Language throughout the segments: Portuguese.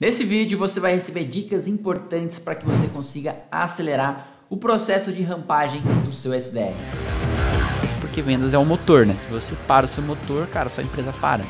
Nesse vídeo você vai receber dicas importantes para que você consiga acelerar o processo de rampagem do seu SDR. Porque vendas é o motor, né? Se você para o seu motor, cara, sua empresa para.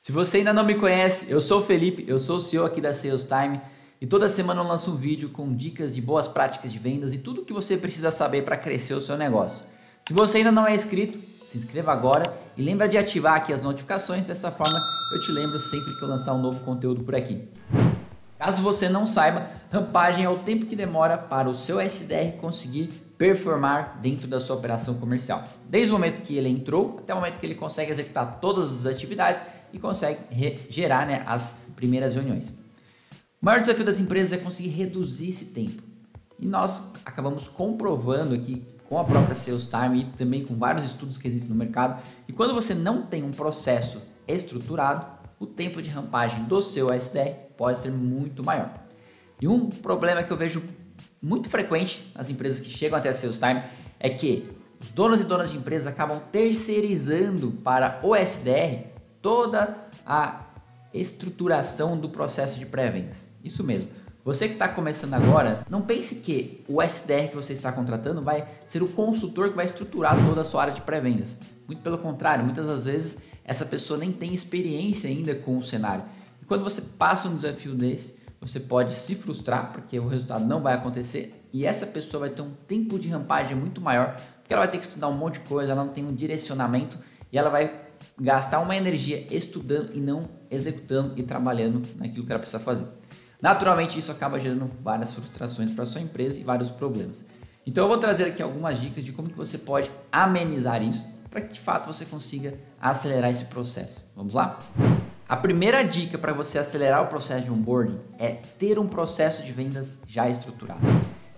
Se você ainda não me conhece, eu sou o Felipe, eu sou o CEO aqui da Sales Time e toda semana eu lanço um vídeo com dicas de boas práticas de vendas e tudo o que você precisa saber para crescer o seu negócio. Se você ainda não é inscrito, se inscreva agora e lembra de ativar aqui as notificações, dessa forma eu te lembro sempre que eu lançar um novo conteúdo por aqui. Caso você não saiba, rampagem é o tempo que demora para o seu SDR conseguir performar dentro da sua operação comercial. Desde o momento que ele entrou até o momento que ele consegue executar todas as atividades e consegue gerar, as primeiras reuniões. O maior desafio das empresas é conseguir reduzir esse tempo. E nós acabamos comprovando aqui com a própria Sales Time e também com vários estudos que existem no mercado, e quando você não tem um processo estruturado, o tempo de rampagem do seu SDR pode ser muito maior. E um problema que eu vejo muito frequente nas empresas que chegam até a Sales Time é que os donos e donas de empresas acabam terceirizando para o SDR toda a estruturação do processo de pré-vendas. Isso mesmo. Você que está começando agora, não pense que o SDR que você está contratando vai ser o consultor que vai estruturar toda a sua área de pré-vendas. Muito pelo contrário, muitas das vezes essa pessoa nem tem experiência ainda com o cenário. E quando você passa um desafio desse, você pode se frustrar porque o resultado não vai acontecer e essa pessoa vai ter um tempo de rampagem muito maior, porque ela vai ter que estudar um monte de coisa, ela não tem um direcionamento e ela vai gastar uma energia estudando e não executando e trabalhando naquilo que ela precisa fazer. Naturalmente, isso acaba gerando várias frustrações para a sua empresa e vários problemas. Então, eu vou trazer aqui algumas dicas de como que você pode amenizar isso para que, de fato, você consiga acelerar esse processo. Vamos lá? A primeira dica para você acelerar o processo de onboarding é ter um processo de vendas já estruturado.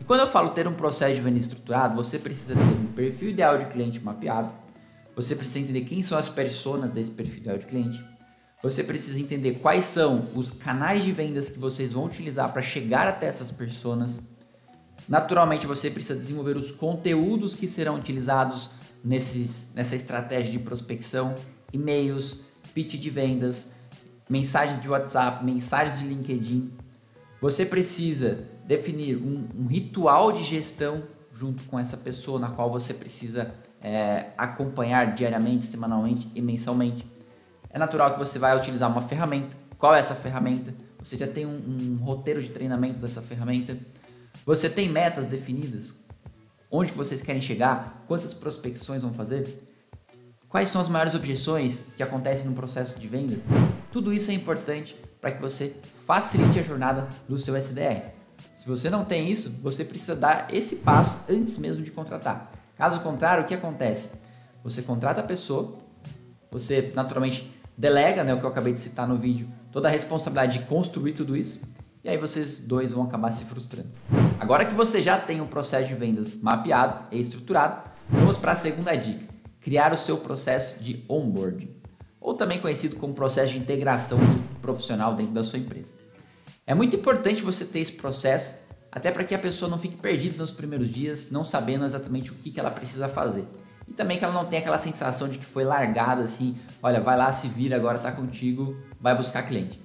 E quando eu falo ter um processo de venda estruturado, você precisa ter um perfil ideal de cliente mapeado, você precisa entender quem são as personas desse perfil ideal de cliente, você precisa entender quais são os canais de vendas que vocês vão utilizar para chegar até essas pessoas. Naturalmente, você precisa desenvolver os conteúdos que serão utilizados nessa estratégia de prospecção, e-mails, pitch de vendas, mensagens de WhatsApp, mensagens de LinkedIn. Você precisa definir um ritual de gestão junto com essa pessoa na qual você precisa acompanhar diariamente, semanalmente e mensalmente. É natural que você vai utilizar uma ferramenta. Qual é essa ferramenta? Você já tem um roteiro de treinamento dessa ferramenta. Você tem metas definidas? Onde que vocês querem chegar? Quantas prospecções vão fazer? Quais são as maiores objeções que acontecem no processo de vendas? Tudo isso é importante para que você facilite a jornada do seu SDR. Se você não tem isso, você precisa dar esse passo antes mesmo de contratar. Caso contrário, o que acontece? Você contrata a pessoa, você naturalmente delega, o que eu acabei de citar no vídeo, toda a responsabilidade de construir tudo isso, e aí vocês dois vão acabar se frustrando. Agora que você já tem um processo de vendas mapeado e estruturado, vamos para a segunda dica: criar o seu processo de onboarding, ou também conhecido como processo de integração profissional dentro da sua empresa. É muito importante você ter esse processo, até para que a pessoa não fique perdida nos primeiros dias, não sabendo exatamente o que ela precisa fazer. E também que ela não tenha aquela sensação de que foi largada assim, olha, vai lá, se vira, agora tá contigo, vai buscar cliente.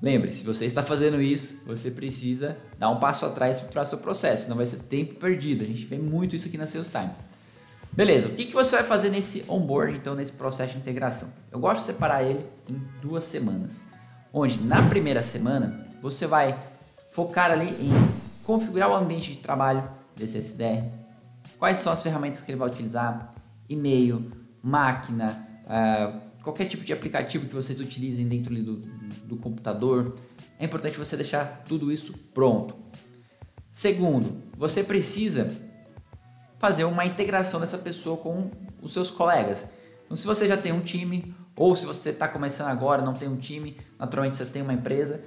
Lembre, se você está fazendo isso, você precisa dar um passo atrás para o seu processo, não vai ser tempo perdido. A gente vê muito isso aqui na Sales Time. Beleza, o que você vai fazer nesse onboard, então, nesse processo de integração? Eu gosto de separar ele em 2 semanas, onde na primeira semana você vai focar ali em configurar o ambiente de trabalho desse SDR, quais são as ferramentas que ele vai utilizar, e-mail, máquina, qualquer tipo de aplicativo que vocês utilizem dentro do computador. É importante você deixar tudo isso pronto. Segundo, você precisa fazer uma integração dessa pessoa com os seus colegas. Então, se você já tem um time, ou se você está começando agora, não tem um time, naturalmente você tem uma empresa,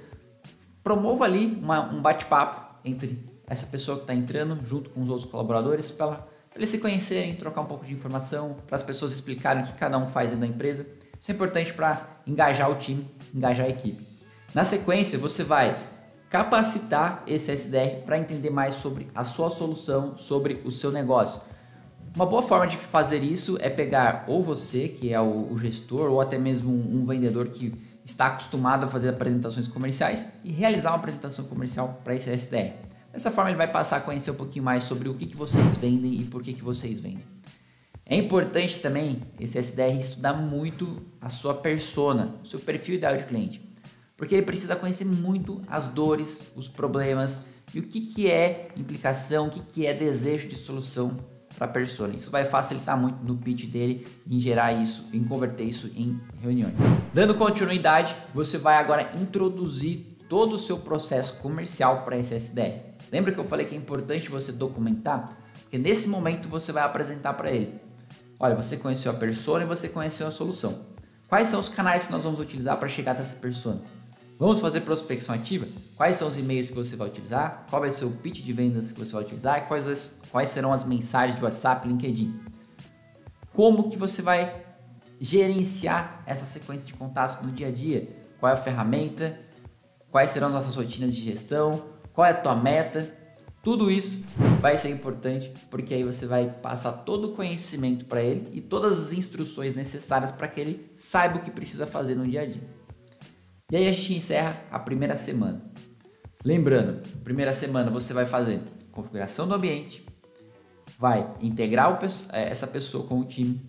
promova ali um bate-papo entre essa pessoa que está entrando junto com os outros colaboradores para eles se conhecerem, trocar um pouco de informação, para as pessoas explicarem o que cada um faz dentro da empresa. Isso é importante para engajar o time, engajar a equipe. Na sequência, você vai capacitar esse SDR para entender mais sobre a sua solução, sobre o seu negócio. Uma boa forma de fazer isso é pegar ou você, que é o gestor, ou até mesmo um vendedor que está acostumado a fazer apresentações comerciais e realizar uma apresentação comercial para esse SDR. Dessa forma ele vai passar a conhecer um pouquinho mais sobre o que vocês vendem e por que vocês vendem. É importante também esse SDR estudar muito a sua persona, o seu perfil ideal de cliente, porque ele precisa conhecer muito as dores, os problemas e o que é implicação, o que é desejo de solução para a persona. Isso vai facilitar muito no pitch dele, em gerar isso, em converter isso em reuniões. Dando continuidade, você vai agora introduzir todo o seu processo comercial para esse SDR. Lembra que eu falei que é importante você documentar? Porque nesse momento você vai apresentar para ele. Olha, você conheceu a persona e você conheceu a solução. Quais são os canais que nós vamos utilizar para chegar até essa persona? Vamos fazer prospecção ativa? Quais são os e-mails que você vai utilizar? Qual vai ser o pitch de vendas que você vai utilizar? E quais serão as mensagens de WhatsApp, LinkedIn? Como que você vai gerenciar essa sequência de contatos no dia a dia? Qual é a ferramenta? Quais serão as nossas rotinas de gestão? Qual é a tua meta? Tudo isso vai ser importante porque aí você vai passar todo o conhecimento para ele e todas as instruções necessárias para que ele saiba o que precisa fazer no dia a dia. E aí a gente encerra a primeira semana. Lembrando, primeira semana você vai fazer configuração do ambiente, vai integrar essa pessoa com o time,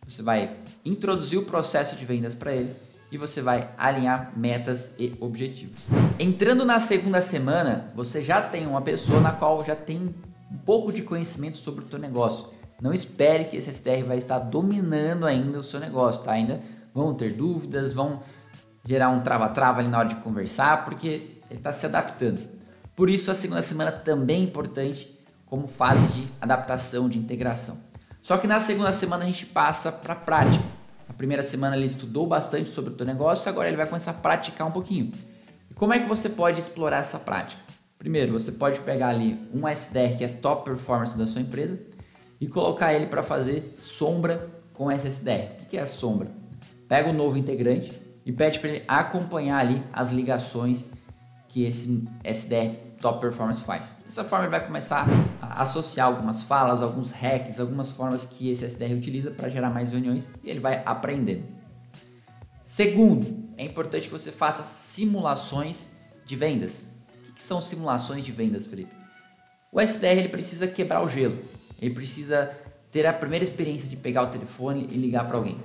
você vai introduzir o processo de vendas para eles e você vai alinhar metas e objetivos. Entrando na segunda semana, você já tem uma pessoa na qual já tem um pouco de conhecimento sobre o teu negócio. Não espere que esse SDR vai estar dominando ainda o seu negócio, tá? Ainda vão ter dúvidas, vão gerar um trava-trava ali na hora de conversar, porque ele está se adaptando. Por isso a segunda semana também é importante como fase de adaptação, de integração. Só que na segunda semana a gente passa para a prática. Na primeira semana ele estudou bastante sobre o teu negócio, agora ele vai começar a praticar um pouquinho. E como é que você pode explorar essa prática? Primeiro, você pode pegar ali um SDR que é top performance da sua empresa e colocar ele para fazer sombra com esse SDR. O que é a sombra? Pega um novo integrante e pede para ele acompanhar ali as ligações que esse SDR Top Performance faz. Dessa forma ele vai começar a associar algumas falas, alguns hacks, algumas formas que esse SDR utiliza para gerar mais reuniões e ele vai aprendendo. Segundo, é importante que você faça simulações de vendas. O que são simulações de vendas, Felipe? O SDR ele precisa quebrar o gelo, ele precisa ter a primeira experiência de pegar o telefone e ligar para alguém.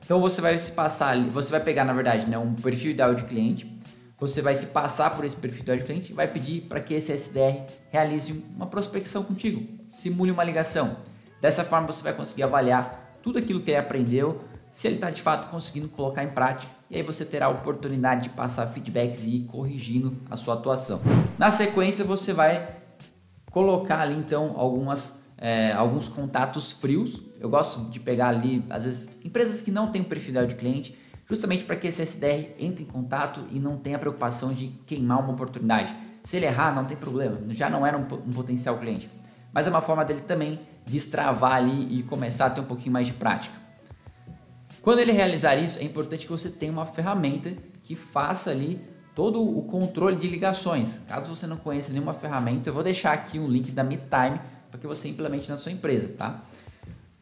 Então você vai se passar, você vai pegar na verdade, né, um perfil ideal de cliente, você vai se passar por esse perfil ideal de cliente e vai pedir para que esse SDR realize uma prospecção contigo, simule uma ligação. Dessa forma você vai conseguir avaliar tudo aquilo que ele aprendeu, se ele está de fato conseguindo colocar em prática, e aí você terá a oportunidade de passar feedbacks e ir corrigindo a sua atuação. Na sequência você vai colocar ali então alguns contatos frios. Eu gosto de pegar ali, às vezes, empresas que não têm um perfil ideal de cliente, justamente para que esse SDR entre em contato e não tenha a preocupação de queimar uma oportunidade. Se ele errar, não tem problema, já não era um potencial cliente. Mas é uma forma dele também destravar ali e começar a ter um pouquinho mais de prática. Quando ele realizar isso, é importante que você tenha uma ferramenta que faça ali todo o controle de ligações. Caso você não conheça nenhuma ferramenta, eu vou deixar aqui um link da MeTime para que você implemente na sua empresa, tá?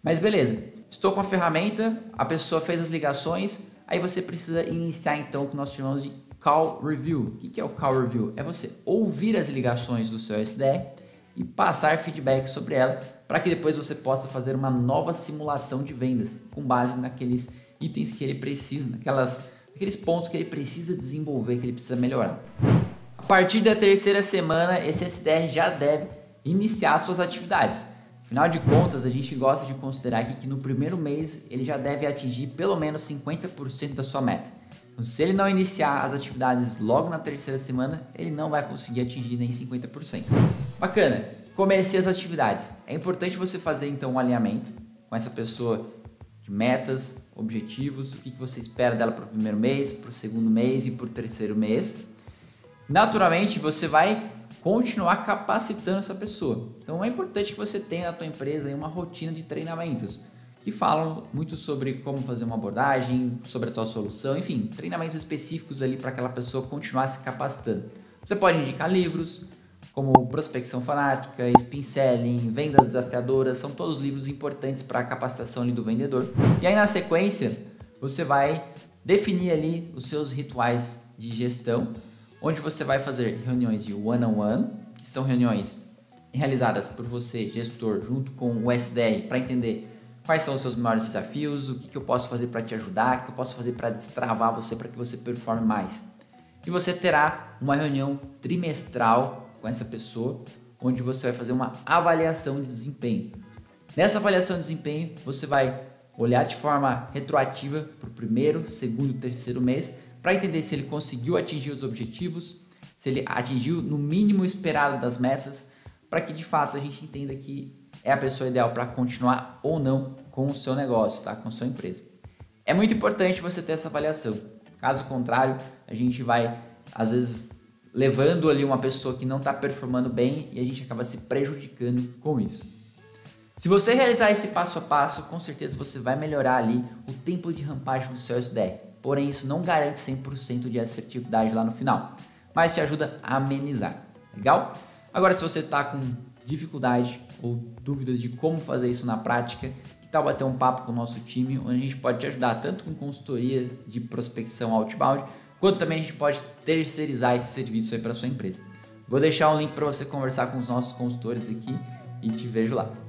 Mas beleza, estou com a ferramenta, a pessoa fez as ligações, aí você precisa iniciar então o que nós chamamos de Call Review. O que é o Call Review? É você ouvir as ligações do seu SDR e passar feedback sobre ela para que depois você possa fazer uma nova simulação de vendas com base naqueles itens que ele precisa, naqueles pontos que ele precisa desenvolver, que ele precisa melhorar. A partir da terceira semana, esse SDR já deve iniciar suas atividades. Afinal de contas, a gente gosta de considerar aqui que no primeiro mês ele já deve atingir pelo menos 50% da sua meta. Então, se ele não iniciar as atividades logo na terceira semana, ele não vai conseguir atingir nem 50%. Bacana, comecei as atividades. É importante você fazer então um alinhamento com essa pessoa de metas, objetivos, o que você espera dela para o primeiro mês, para o segundo mês e para o terceiro mês. Naturalmente, você vai continuar capacitando essa pessoa. Então é importante que você tenha na tua empresa aí uma rotina de treinamentos que falam muito sobre como fazer uma abordagem, sobre a tua solução, enfim, treinamentos específicos ali para aquela pessoa continuar se capacitando. Você pode indicar livros, como Prospecção Fanática, Spin Selling, Vendas Desafiadoras, são todos livros importantes para a capacitação ali do vendedor. E aí na sequência, você vai definir ali os seus rituais de gestão, onde você vai fazer reuniões de one-on-one, que são reuniões realizadas por você, gestor, junto com o SDR, para entender quais são os seus maiores desafios, o que eu posso fazer para te ajudar, o que eu posso fazer para destravar você, para que você performe mais. E você terá uma reunião trimestral com essa pessoa, onde você vai fazer uma avaliação de desempenho. Nessa avaliação de desempenho, você vai olhar de forma retroativa para o primeiro, segundo e terceiro mês, para entender se ele conseguiu atingir os objetivos, se ele atingiu no mínimo esperado das metas, para que de fato a gente entenda que é a pessoa ideal para continuar ou não com o seu negócio, tá? Com a sua empresa. É muito importante você ter essa avaliação. Caso contrário, a gente vai, às vezes, levando ali uma pessoa que não está performando bem e a gente acaba se prejudicando com isso. Se você realizar esse passo a passo, com certeza você vai melhorar ali o tempo de rampagem do seu SDR. Porém, isso não garante 100% de assertividade lá no final, mas te ajuda a amenizar. Legal? Agora, se você está com dificuldade ou dúvidas de como fazer isso na prática, que tal bater um papo com o nosso time, onde a gente pode te ajudar tanto com consultoria de prospecção outbound, quanto também a gente pode terceirizar esse serviço aí para sua empresa. Vou deixar um link para você conversar com os nossos consultores aqui e te vejo lá.